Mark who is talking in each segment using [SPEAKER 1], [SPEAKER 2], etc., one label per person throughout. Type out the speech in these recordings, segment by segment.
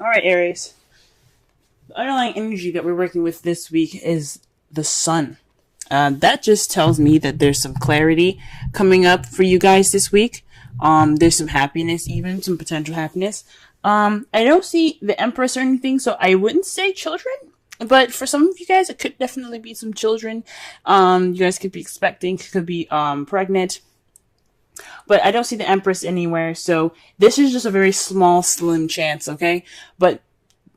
[SPEAKER 1] All right, Aries. The underlying energy that we're working with this week is the sun. That just tells me that there's some clarity coming up for you guys this week. There's some happiness, even some potential happiness. I don't see the Empress or anything, so I wouldn't say children. But for some of you guys, it could definitely be some children. You guys could be expecting, could be pregnant. But I don't see the Empress anywhere, so this is just a very small, slim chance, okay? But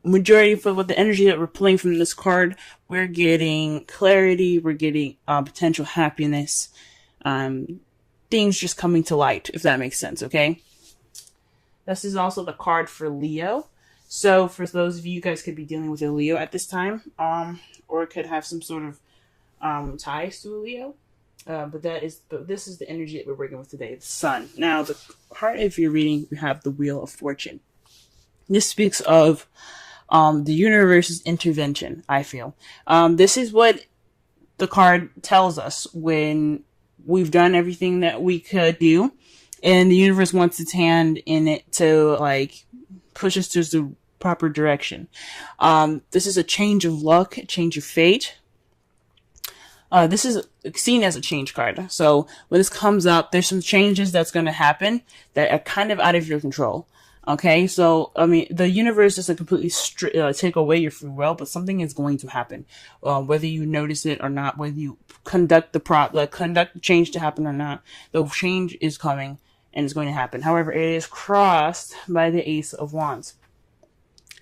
[SPEAKER 1] majority for what the energy that we're pulling from this card, we're getting clarity, we're getting potential happiness, things just coming to light, if that makes sense, okay? This is also the card for Leo. So for those of you guys could be dealing with a Leo at this time, or could have some sort of ties to a Leo. But this is the energy that we're working with today, the sun. Now, the heart of your reading, you have the Wheel of Fortune. This speaks of the universe's intervention, I feel. This is what the card tells us when we've done everything that we could do, and the universe wants its hand in it to, like, push us to the proper direction. This is a change of luck, a change of fate. This is seen as a change card. So when this comes up, there's some changes that's going to happen that are kind of out of your control. Okay, so, I mean, the universe doesn't completely take away your free will, but something is going to happen. Whether you notice it or not, whether you conduct the change to happen or not, the change is coming and it's going to happen. However, it is crossed by the Ace of Wands.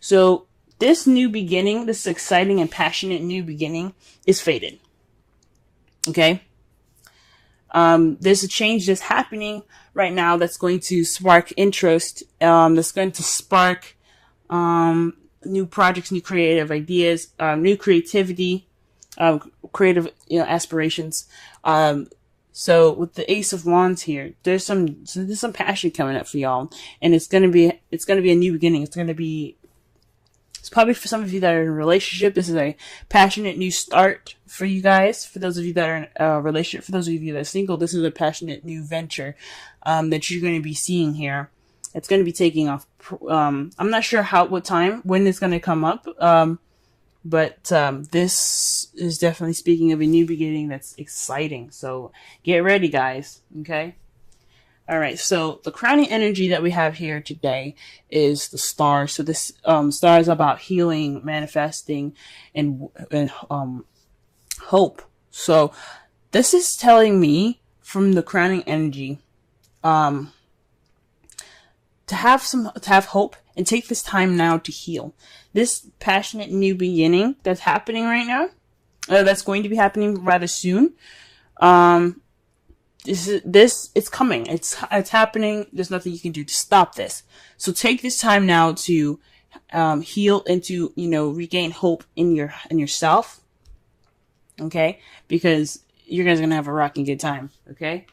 [SPEAKER 1] So this new beginning, this exciting and passionate new beginning, is fated. Okay? There's a change that's happening right now that's going to spark interest, that's going to spark new projects, new creative ideas, new creativity, creative aspirations. So with the Ace of Wands here, there's some passion coming up for y'all, and it's gonna be a new beginning. It's probably for some of you that are in a relationship. This is a passionate new start for you guys. For those of you that are in a relationship, for those of you that are single, this is a passionate new venture that you're going to be seeing here. It's going to be taking off. I'm not sure when it's going to come up, but this is definitely speaking of a new beginning that's exciting. So get ready, guys. Okay. All right, so the crowning energy that we have here today is the star. So this star is about healing, manifesting, and hope. So this is telling me from the crowning energy to have hope and take this time now to heal. This passionate new beginning that's happening right now, that's going to be happening rather soon. It's coming. It's happening. There's nothing you can do to stop this. So take this time now to heal and to, regain hope in yourself. Okay? Because you guys are going to have a rocking good time. Okay?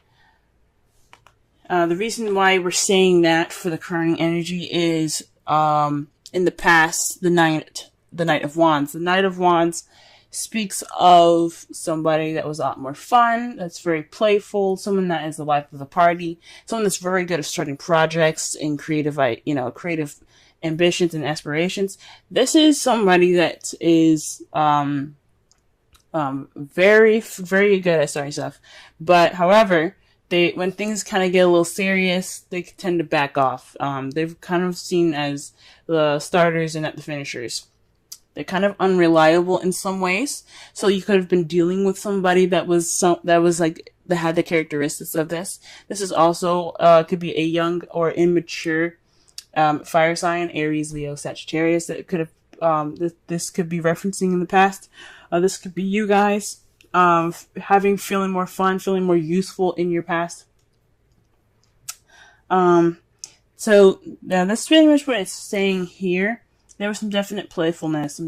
[SPEAKER 1] The reason why we're saying that for the crowning energy is, in the past, the Knight of Wands. The Knight of Wands speaks of somebody that was a lot more fun, that's very playful, someone that is the life of the party, someone that's very good at starting projects and creative ambitions and aspirations. This is somebody that is very, very good at starting stuff. But however, when things kind of get a little serious, they tend to back off. They're kind of seen as the starters and not the finishers. They're kind of unreliable in some ways. So you could have been dealing with somebody that had the characteristics of this. This is also, could be a young or immature, fire sign, Aries, Leo, Sagittarius, that could have, this could be referencing in the past. This could be you guys, feeling more fun, feeling more useful in your past. So that's pretty much what it's saying here. There was some definite playfulness,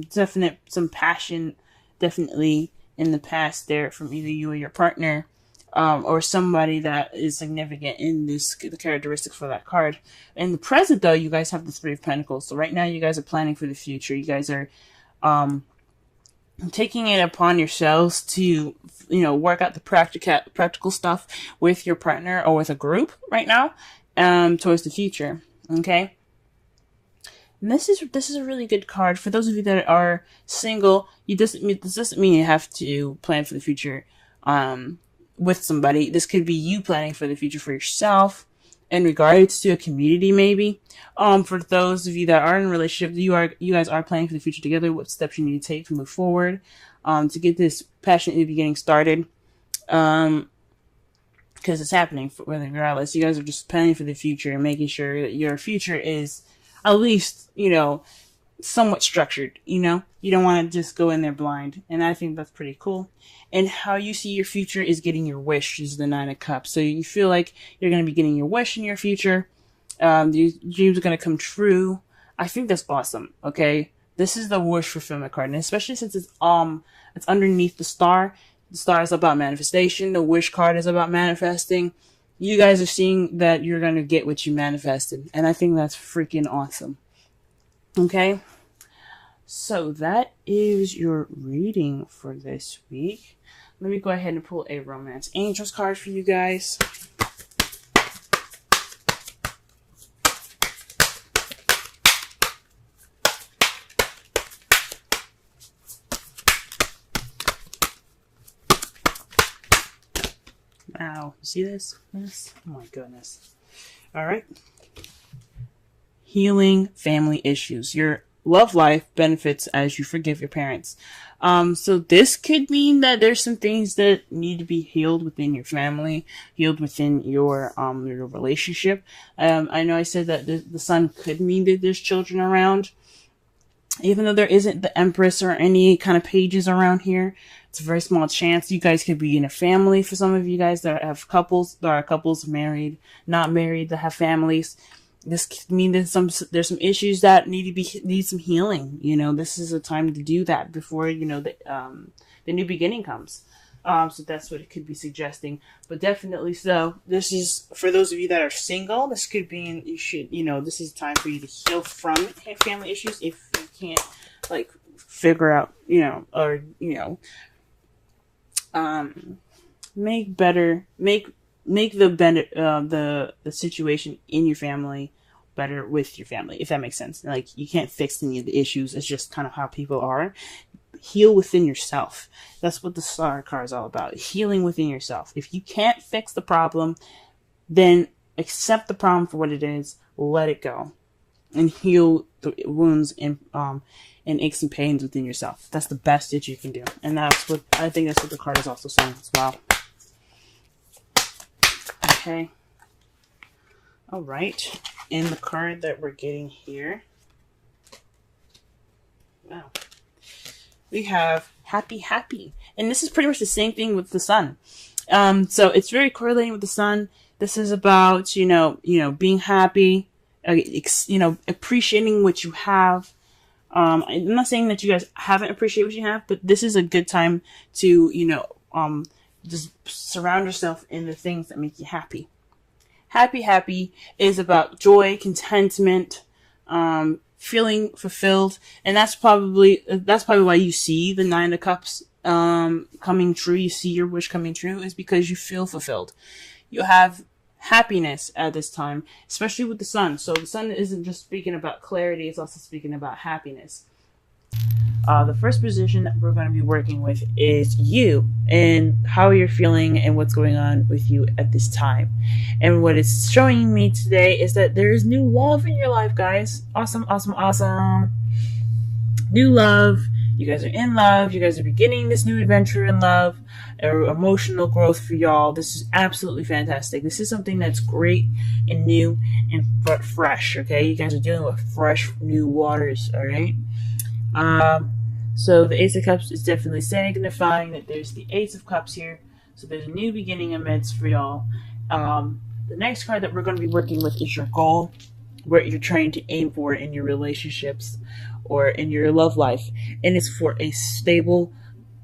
[SPEAKER 1] some passion, definitely in the past there from either you or your partner, or somebody that is significant in the characteristics for that card. In the present, though, you guys have the Three of Pentacles. So right now, you guys are planning for the future. You guys are, taking it upon yourselves to, work out the practical stuff with your partner or with a group right now, towards the future. Okay. And this is a really good card for those of you that are single. This doesn't mean you have to plan for the future with somebody. This could be you planning for the future for yourself in regards to a community, maybe. For those of you that are in a relationship, you guys are planning for the future together. What steps you need to take to move forward, to get this passionately getting started. Because it's happening regardless. You guys are just planning for the future and making sure that your future is at least, somewhat structured. You don't want to just go in there blind. And I think that's pretty cool. And how you see your future is getting your wish, is the Nine of Cups. So you feel like you're going to be getting your wish in your future. These dreams are going to come true. I think that's awesome. Okay. This is the wish fulfillment card. And especially since it's underneath the star. The star is about manifestation. The wish card is about manifesting. You guys are seeing that you're going to get what you manifested. And I think that's freaking awesome. Okay. So that is your reading for this week. Let me go ahead and pull a Romance Angels card for you guys. Wow, see this? Yes. Oh my goodness. All right. Healing family issues. Your love life benefits as you forgive your parents. So this could mean that there's some things that need to be healed within your family, healed within your relationship. I know I said that the sun could mean that there's children around. Even though there isn't the Empress or any kind of pages around here, it's a very small chance. You guys could be in a family. For some of you guys that have couples, there are couples married, not married, that have families. This could mean that there's some issues that need some healing. This is a time to do that before the new beginning comes. So that's what it could be suggesting. But definitely so. This is for those of you that are single. This could be this is time for you to heal from family issues if you can't figure out make the situation in your family better with your family, if that makes sense. You can't fix any of the issues. It's just kind of how people are. Heal within yourself. That's what the Star card is all about. Healing within yourself. If you can't fix the problem, then accept the problem for what it is. Let it go, and heal the wounds and aches and pains within yourself. That's the best that you can do, and that's what the card is also saying as well. Okay. All right. And the card that we're getting here. Wow. We have happy. And this is pretty much the same thing with the sun. So it's very correlating with the sun. This is about, being happy, appreciating what you have. I'm not saying that you guys haven't appreciated what you have, but this is a good time to, just surround yourself in the things that make you happy. Happy is about joy, contentment, feeling fulfilled, and that's probably why you see the Nine of Cups coming true. You see your wish coming true is because you feel fulfilled. You have happiness at this time, especially with the sun. So the sun isn't just speaking about clarity; it's also speaking about happiness. The first position that we're going to be working with is you and how you're feeling and what's going on with you at this time. And what it's showing me today is that there is new love in your life, guys. Awesome. New love. You guys are in love. You guys are beginning this new adventure in love, or emotional growth for y'all. This is absolutely fantastic. This is something that's great and new and fresh, okay? You guys are dealing with fresh, new waters, all right? So the Ace of Cups is definitely signifying that there's the Ace of Cups here. So there's a new beginning amidst for y'all. The next card that we're going to be working with is your goal, what you're trying to aim for in your relationships or in your love life. And it's for a stable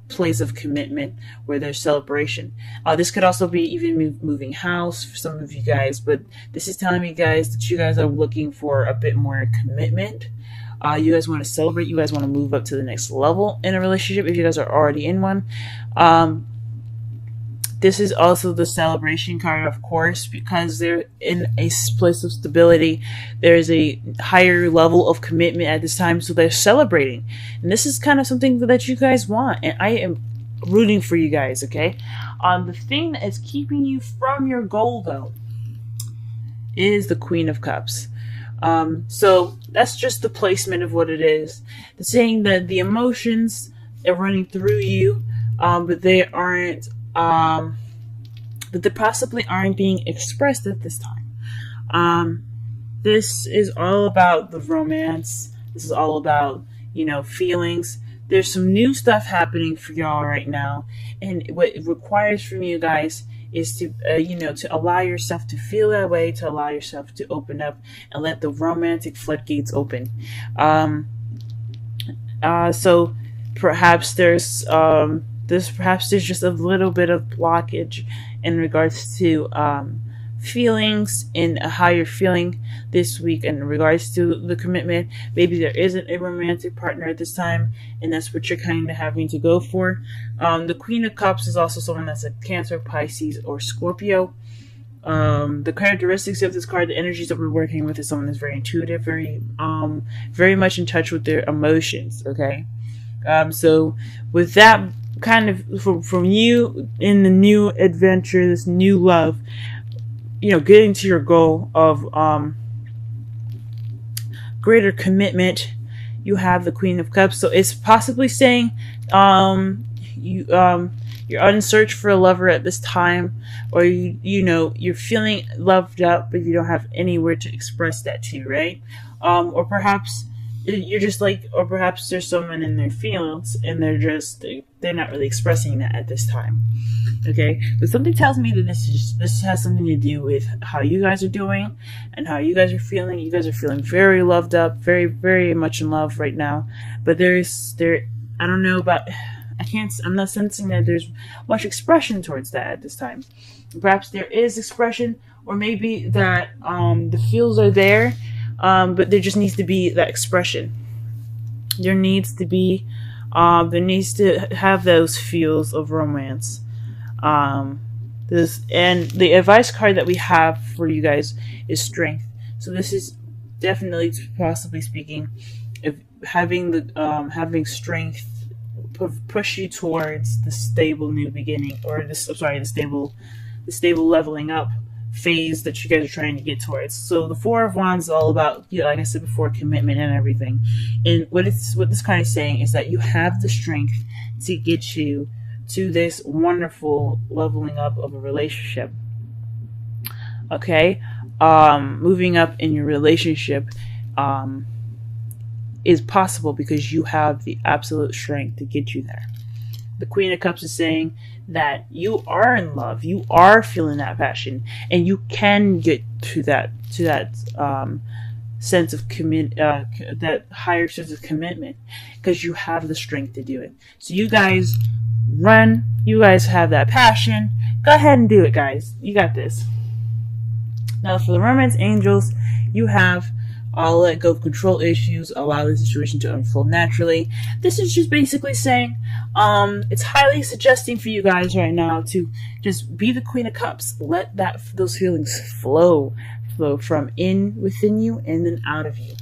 [SPEAKER 1] place of commitment where there's celebration. This could also be even moving house for some of you guys, but this is telling me, guys, that you guys are looking for a bit more commitment. You guys want to celebrate. You guys want to move up to the next level in a relationship if you guys are already in one. this is also the celebration card, of course, because they're in a place of stability. There's a higher level of commitment at this time, so they're celebrating. And this is kind of something that you guys want, and I am rooting for you guys, okay? The thing that is keeping you from your goal, though, is the Queen of Cups. So that's just the placement of what it is. It's saying that the emotions are running through you, but they aren't, that they possibly aren't being expressed at this time. This is all about the romance. This is all about, feelings. There's some new stuff happening for y'all right now, and what it requires from you guys is to, to allow yourself to feel that way, to allow yourself to open up and let the romantic floodgates open. So perhaps there's just a little bit of blockage in regards to feelings and how you're feeling this week in regards to the commitment. Maybe there isn't a romantic partner at this time, and that's what you're kind of having to go for. The Queen of Cups is also someone that's a Cancer, Pisces, or Scorpio. The characteristics of this card, the energies that we're working with, is someone that's very intuitive, very much in touch with their emotions. Okay, so with that kind of from you in the new adventure, this new love, getting to your goal of greater commitment, you have the Queen of Cups. So it's possibly saying you're on search for a lover at this time, or you're feeling loved up, but you don't have anywhere to express that to, right? Or perhaps you're just or perhaps there's someone in their feelings and they're not really expressing that at this time. Okay, but something tells me that this has something to do with how you guys are doing and how you guys are feeling. You guys are feeling very loved up, very, very much in love right now. But I don't know about, I'm not sensing that there's much expression towards that at this time. Perhaps there is expression, or maybe that the feels are there, but there just needs to be that expression. There needs to have those feels of romance. And the advice card that we have for you guys is strength. So this is definitely, possibly speaking, if having strength push you towards the stable new beginning, or the stable leveling up phase that you guys are trying to get towards. So the Four of Wands is all about, like I said before, commitment and everything. And what this card is saying is that you have the strength to get you to this wonderful leveling up of a relationship. Okay? Moving up in your relationship is possible because you have the absolute strength to get you there. The Queen of Cups is saying that you are in love, you are feeling that passion, and you can get to that sense of that higher sense of commitment, because you have the strength to do it. So you guys run, you guys have that passion, go ahead and do it, guys. You got this. Now for the Romance Angels, you have let go of control issues, allow the situation to unfold naturally. This is just basically saying it's highly suggesting for you guys right now to just be the Queen of Cups. Let those feelings flow from within you and then out of you,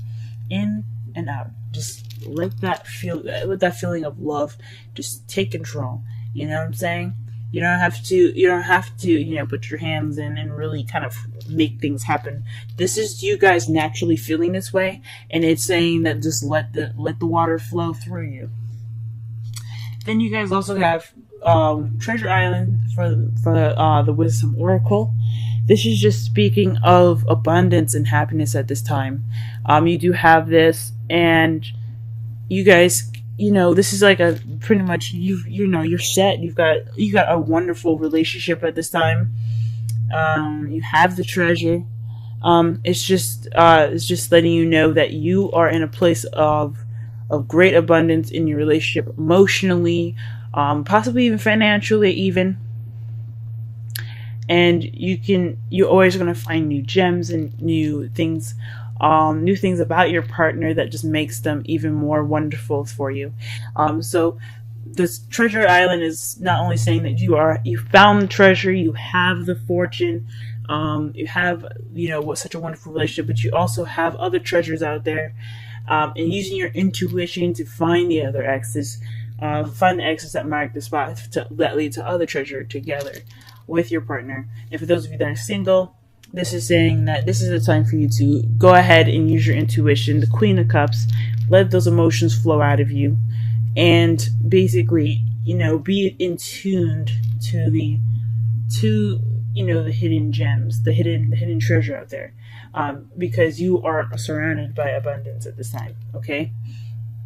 [SPEAKER 1] in and out. Just let that feeling of love just take control. You know what I'm saying? You don't have to put your hands in and really kind of make things happen. This is you guys naturally feeling this way, and it's saying that just let the water flow through you. Then you guys also have Treasure Island for the Wisdom Oracle. This is just speaking of abundance and happiness at this time. You do have this, and you guys, this is like a pretty much you're set. You got a wonderful relationship at this time. You have the treasure. It's just letting you know that you are in a place of great abundance in your relationship, emotionally, possibly even financially, even. And you're always going to find new gems and new things about your partner that just makes them even more wonderful for you. So this treasure island is not only saying that you found the treasure, you have the fortune, you have, what such a wonderful relationship, but you also have other treasures out there, and using your intuition to find the other exes, find the exes that mark the spot that lead to other treasure together with your partner. And for those of you that are single, this is saying that this is the time for you to go ahead and use your intuition, the Queen of Cups, let those emotions flow out of you, and basically, be in tuned to the hidden gems, the hidden treasure out there, because you are surrounded by abundance at this time. Okay,